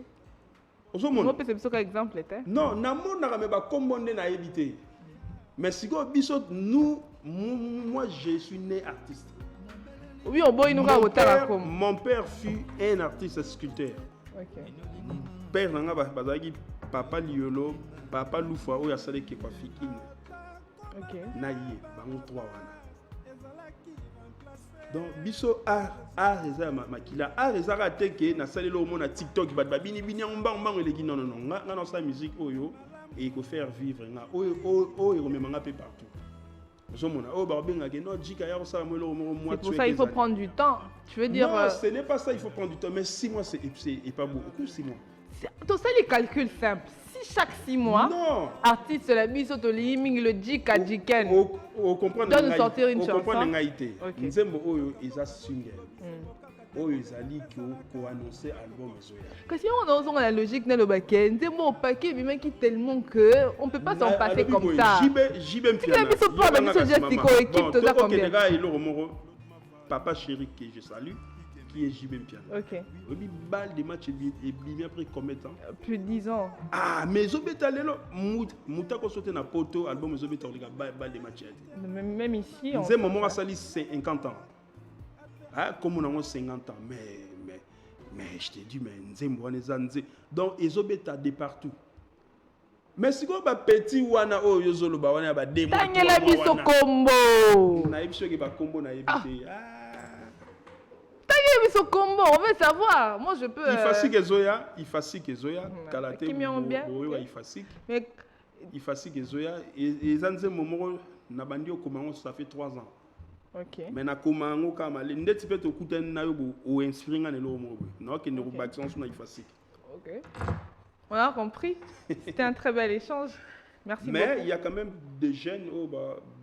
ozomona Moi, c'est un exemple. non namonaka me bakombo nde nayebi te mais sikoyo biso nous moi je suis né artiste. Oui, on boit une comme. Mon père fut un artiste sculpteur. Ok. Père nanga bazaki papa Liolo, papa Lufa oyo asalaki kwa fikine. Ok. Na ye bango 3 wana. Donc biso art eza makila art eza ka teke na salelo o mona TikTok bat babini bini mbang eleki non nga na sa musique oyo et ko faire vivre nga oyo rememanga pe partout. C'est pour ça il faut prendre du temps. Tu veux dire. Non, ce n'est pas ça, il faut prendre du temps. Mais 6 mois, c'est pas beaucoup, 6 mois. Tout ça, les calculs simples. Si chaque 6 mois, non. Artiste, la mise au liming, le djika djiken, doit nous sortir une chanson. Ok. Nzembo oyo isa single. Oyo izali ko annoncer album ezoya. Parce que on a la logique dans le baquet. Nzembo au paquet, mais qui tellement que on peut pas s'en passer comme ça. JB Mpiana. Papa chéri que je salue, qui est JB Mpiana. Ok. Oui, balle de match et bien après combien de temps? Plus de 10 ans. Ah, mais Zobeta lelo, Mouta ko sauté na poto, album Zobeta on balle de match. Même ici. On sait moment sali 50 ans. Ah, comme on a 50 ans, mais je te dis, mais Nzembo Nzanze. Donc, Zobeta de partout. Mais si vous avez petit wana oh yozolo ba wana ba demo. Tangela biso combo. Na ebiso ke ba combo na ebité. Tangela biso combo, on veut savoir. Moi je peux. Il fasik Zoya, Kalate. Qui m'aime bien. Oui, il fasik. Mais il fasik Zoya et Zanze momo na bandi okomango ça fait 3 ans. OK. Mais na komango kama le ndeti peut okuta na yo o inspirer ngane lo mo. Na ke ne ko bakson na il fasik. OK. On a compris. C'était un très bel échange. Merci beaucoup. Mais il y a quand même des jeunes au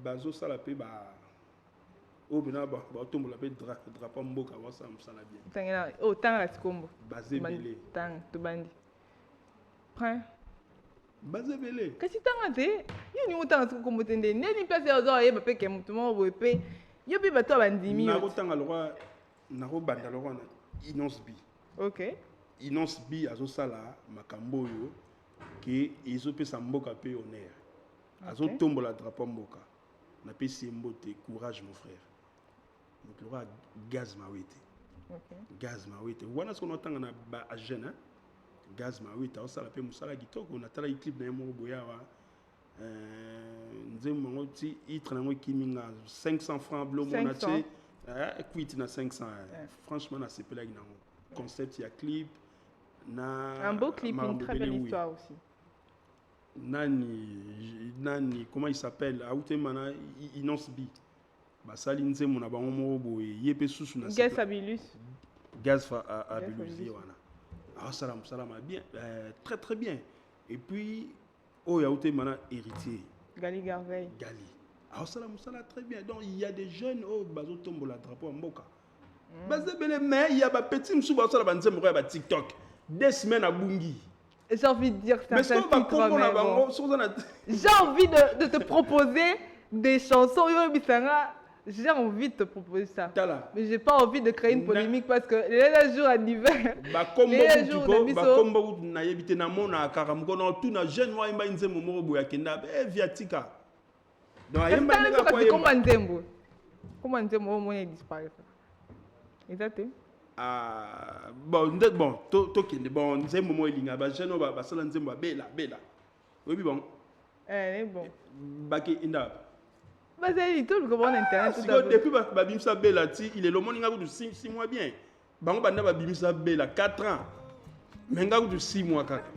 bazo salapé au bina tombe la drapeau mboka wa ça me sala bien. Tangela oh tanga sikombo. Bazé belé. Tang to bandi. Prends. Bazé belé. Kasi tanga te. Yo ni utanga sikombo tende. Neni place ya zo ye bape ke mutu mo bope. Yo bi bato bandimi. Na utanga lo na ro banda lo na Inonce bi. OK. Inonce bi azosala makambo yo ke ezopesa mboka pe honneur. Azotombola drapeau mboka. Na pesi mbote courage mon frère. Donc le roi Gaz Mawete. OK. Gaz Mawete. Wana ce qu'on entend na ba jeune hein. Gaz Mawete osala pe musala kitoko na tala clip na mo boya wa nzembo ngoti itre na mo kiminga 500 francs blo mona te quit na 500. Franchement na sepela na concept ya clip. Un beau clip, une très belle histoire aussi. Nani, comment il s'appelle? Aoutemana Inonce bi. Basali nzembo na bango moko boye yepe susu na Gaz Abilus. Gaz Abilus wana. Ah salam bien, très très bien. Et puis Aoutemana héritier. Gali Garveille. Gali. Ah salam très bien. Donc il y a des jeunes bazo tombo la drapeau en mboka. Bazé belé mais il y a ba petit msou ba sala ba nzembo ba TikTok. 2 semaines à Bungi. J'ai envie de dire que mais c'est un titre, j'ai envie de te proposer des chansons. J'ai envie de te proposer ça. Mais j'ai pas envie de créer une polémique parce que les jours en hiver. Les jours de biso. Na yebite na mona akaramko na tout na jeune moi imba nzembo moko boya kenda viatika. Donc ayemba ndeka kwa yemba. Comment nzembo mo ne disparaître. Exactement. Bon tokende bon nzembo mo elinga ba jeune ba sala nzembo bela oui bon bon baki inda bazali tout le monde internet tout depuis ba bimisa bela ti il est le monde nga 6 mois bien bango banda ba bimisa bela 4 ans mais nga 6 mois kaka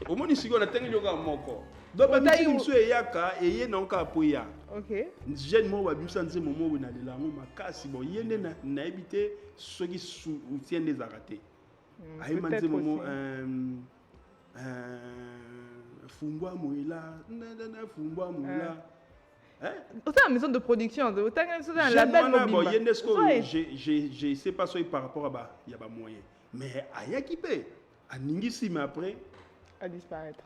au monde siko na tengi yoka moko donc ba bimisa eyaka eye nonka apoya. OK. Jeune mo ba bimisa nzembo mo na lela ngo makasi bon yende na ebité ceux qui soutiennent des arrêtés. Aïe manzembo mo Fumbwa Mouila, Fumbwa Mouila. C'est une maison de production, c'est un label mobile. Je ne sais pas si par rapport à il y a pas moyen. Mais Ayakipé, à Ningisi, mais après. À disparaître.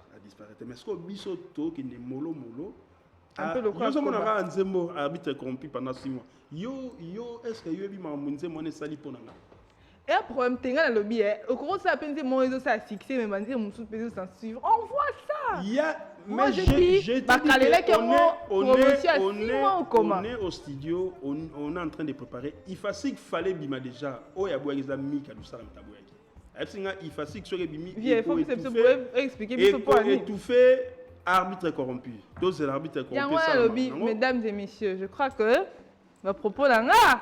Mais est-ce que Bisoto qui est mollo. Un peu le quoi. Nous avons un Nzembo arbitre corrompu pendant 6 mois. Yo, est-ce que yo bi ma Nzembo ne sali pour nanga? Et un problème, tu as le lobby. Au cours de ça, peine mon réseau, ça a fixé, mais maintenant, mon sous-pédé, sans suivre. On voit ça. Il y a. Moi, Mais je dis, on est au studio, on est en train de préparer. Il fallait qu'il fallait bima déjà. Oh, il y a des amis qui ont ça dans ta boîte. Il fallait que soit bimi. Il faut expliquer ce point. Étouffer arbitre corrompu. Donc c'est l'arbitre corrompu. Il y a un lobby, mesdames et messieurs. Je crois que le propos d'un gars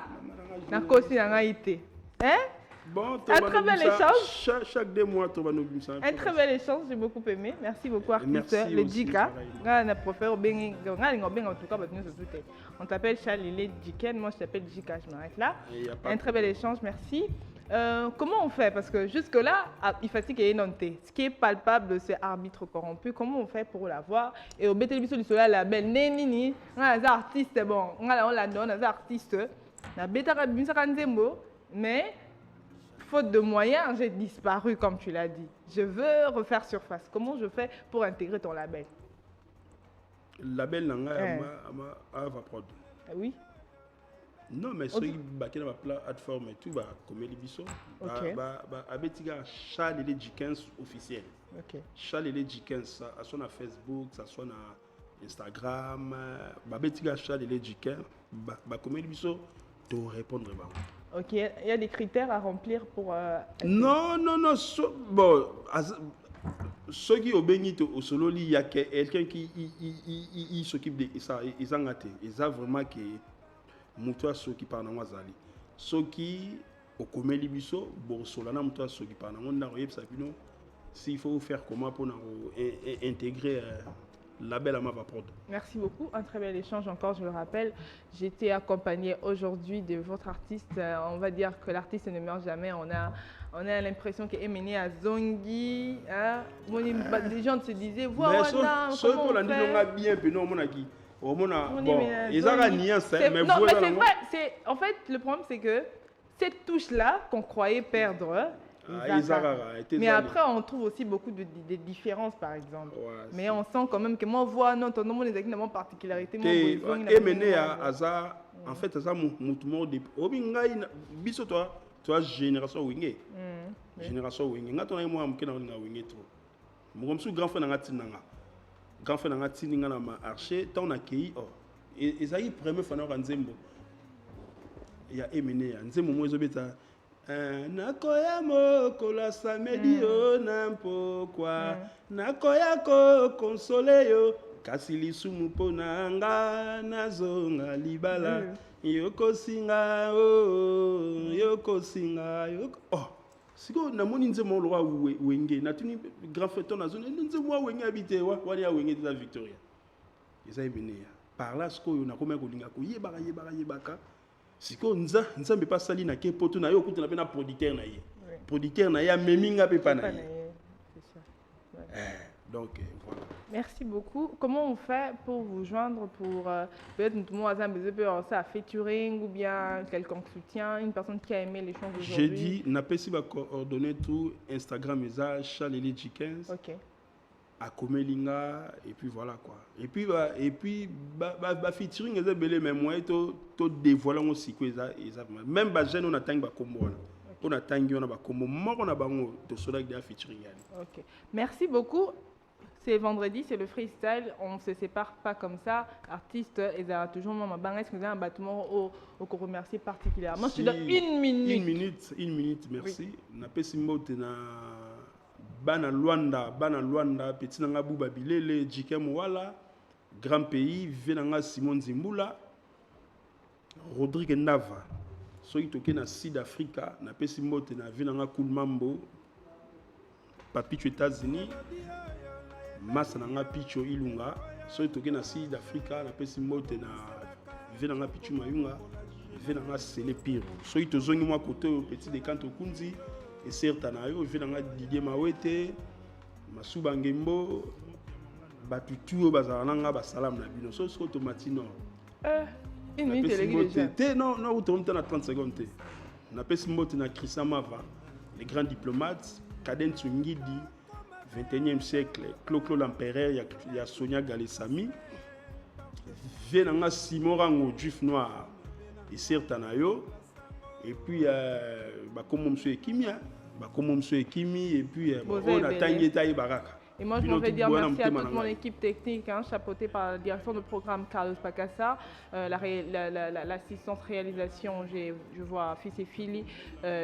n'a qu'au aussi d'un été. Hein? Bon, un très bel échange. Chaque 2 mois, tu vas nous dire ça. Un très bel échange, j'ai beaucoup aimé. Merci beaucoup, artiste. Le Djika. On t'appelle Charles Lélé Djiken. Moi, je t'appelle Djika. Je m'arrête là. Un très bel échange, merci. Comment on fait? Parce que jusque-là, il fatigue et énonté. Ce qui est palpable, c'est arbitre corrompu. Comment on fait pour l'avoir? Et au BTL du Soleil, la belle Nénini, on a des artistes, bon, on la donne, on a des artistes. On a des mais faute de moyens, j'ai disparu, comme tu l'as dit. Je veux refaire surface. Comment je fais pour intégrer ton label? Label Nanga va prod. Oui. Non, mais ceux qui sont sur la plateforme et tout, comme les bisous, avec Charles Lélé Djikens officiel. Charles Lélé Djikens, ça soit sur Facebook, ça soit sur Instagram, avec Charles Lélé Djikens, comme les bisous, tu répondre. Ok, il y a des critères à remplir pour... Non. Bon, ceux qui ont béni au solo, il y a quelqu'un qui s'occupe de ça. Ils ont gâté. Ils ont vraiment que Moutoua ceux qui parlent en Wazali. Ceux qui au Komeli Bisso, bon, Solana Moutoua ceux qui parlent en Wazali, s'il faut faire comment pour intégrer la belle Amava Prod. Merci beaucoup, un très bel échange encore, je le rappelle. J'ai été accompagnée aujourd'hui de votre artiste. On va dire que l'artiste ne meurt jamais. On a l'impression qu'il est mené à Zongi. Hein? Les gens se disaient, voilà, comment on fait? Bien, puis non, bon, ils ont la nuance, mais non, mais c'est vrai. En fait, le problème, c'est que cette touche-là qu'on croyait perdre, mais après, on trouve aussi beaucoup de différences, par exemple. Ouais, mais on sent quand même que moi, voix, non, ton nom, les éléments particularités. Et mené à Aza, en fait, Aza, mouvement de. Biso, toi, génération Wingé. Génération Wingé. N'a ton moi, je suis Wingé trop. Moi, je suis grand frère dans la Tinanga. Grand frère dans la Tinanga, dans ma archer, tant on a accueilli. Et ça y est, premier faneur en Zembo. Il y a Emene, Nzembo, moi, je suis nakoya mokola samedi yo nampo kwa nakoya ko konsole yo kasi lisumu mpo na nga nazonga libala yokosinga siko namoni nzembo loa wenge natuni grand frère na zone nzembo wenge habité wali ya wenge de la Victoria eza ebene par là siko yo nakoma kolinga ko yebaka siko nzambe pas sali na kepoto na yo okuta na pena producteur na ye producteur na ya meminga pe pa na ye donc voilà. Merci beaucoup. Comment on fait pour vous joindre pour peut-être tout le monde a besoin de ça featuring ou bien quelconque soutien, une personne qui a aimé l'échange d'aujourd'hui? J'ai dit n'a pas si va coordonner tout Instagram eza Charles Lélé Djikens. OK. À Komelinga et puis voilà quoi. Et puis featuring les belé même moi to dévoiler aussi quoi même ba jeune on attend ba combo on attend on a ba combo moi on a bango to sola de featuring. OK. Merci beaucoup. C'est vendredi, c'est le freestyle, on ne se sépare pas comme ça. Artiste, ils ont toujours ma banque. Est-ce que vous avez un bâtiment au remercier particulièrement? Je te donne une minute. Merci. Na pesi mbote na Bana Luanda, petit nanga Bouba Bilele, Djikem Wala, grand pays, venanga Simon Zimbula, Rodrigue Nava, soki toke na Sud-Africa, na pesi mbote na venanga Kulmambo, Papicho États-Unis, Massa nanga Picho Ilunga, soki toke na Sud-Africa, na pesi mbote na venanga Pichu Mayunga, venanga Sele Pire, soki tozongi mwa kote petit de Kanto Kunzi. Et certes, je vais dans Didier Mawete, Masuba Ngembo, Batutu, Bazaranga, Basalam, Nabino, Sos Automatino. Une minute, non, on est à 30 secondes. On appelle ce mot Christian Mava, les grands diplomates, Kaden Tsungidi, 21e siècle, Clo l'Empereur, il y a Sonia Galesami, Venanga Simon Rango, Juif Noir, et certes, et puis comme monsieur Ekimi, comme monsieur Ekimi, et puis Bozé on a Ebele. Tanguy Taï Baraka. Et moi, je m'en vais dire merci à toute mon équipe technique, chapeautée par la direction de programme Carlos Pacassa, l'assistance réalisation, je vois Fils et Fili,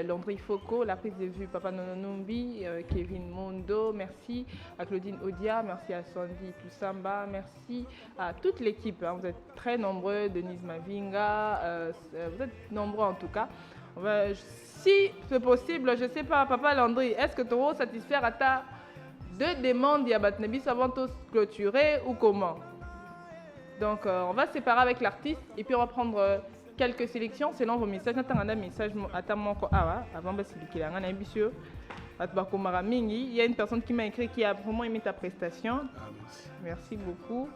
Landry Foucault, la prise de vue Papa Nononumbi, Kevin Mondo, merci à Claudine Odia, merci à Sandy Toussamba, merci à toute l'équipe. Vous êtes très nombreux, Denise Mavinga, vous êtes nombreux en tout cas. Si c'est possible, je ne sais pas, Papa Landry, est-ce que tu es satisfaire à ta... Deux demandes, il y a Batnebis avant tous clôturer ou comment? Donc, on va se séparer avec l'artiste et puis on va prendre quelques sélections selon vos messages. Avant il y a une personne qui m'a écrit qui a vraiment aimé ta prestation. Merci beaucoup.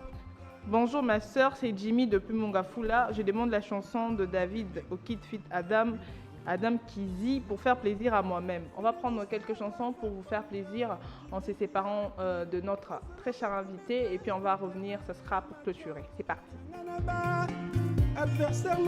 Bonjour ma soeur, c'est Jimmy depuis Mongafula. Je demande la chanson de David au Kid Fit Adam Kizi pour faire plaisir à moi-même. On va prendre quelques chansons pour vous faire plaisir en se séparant de notre très cher invité et puis on va revenir, ce sera pour clôturer. C'est parti. Adversaire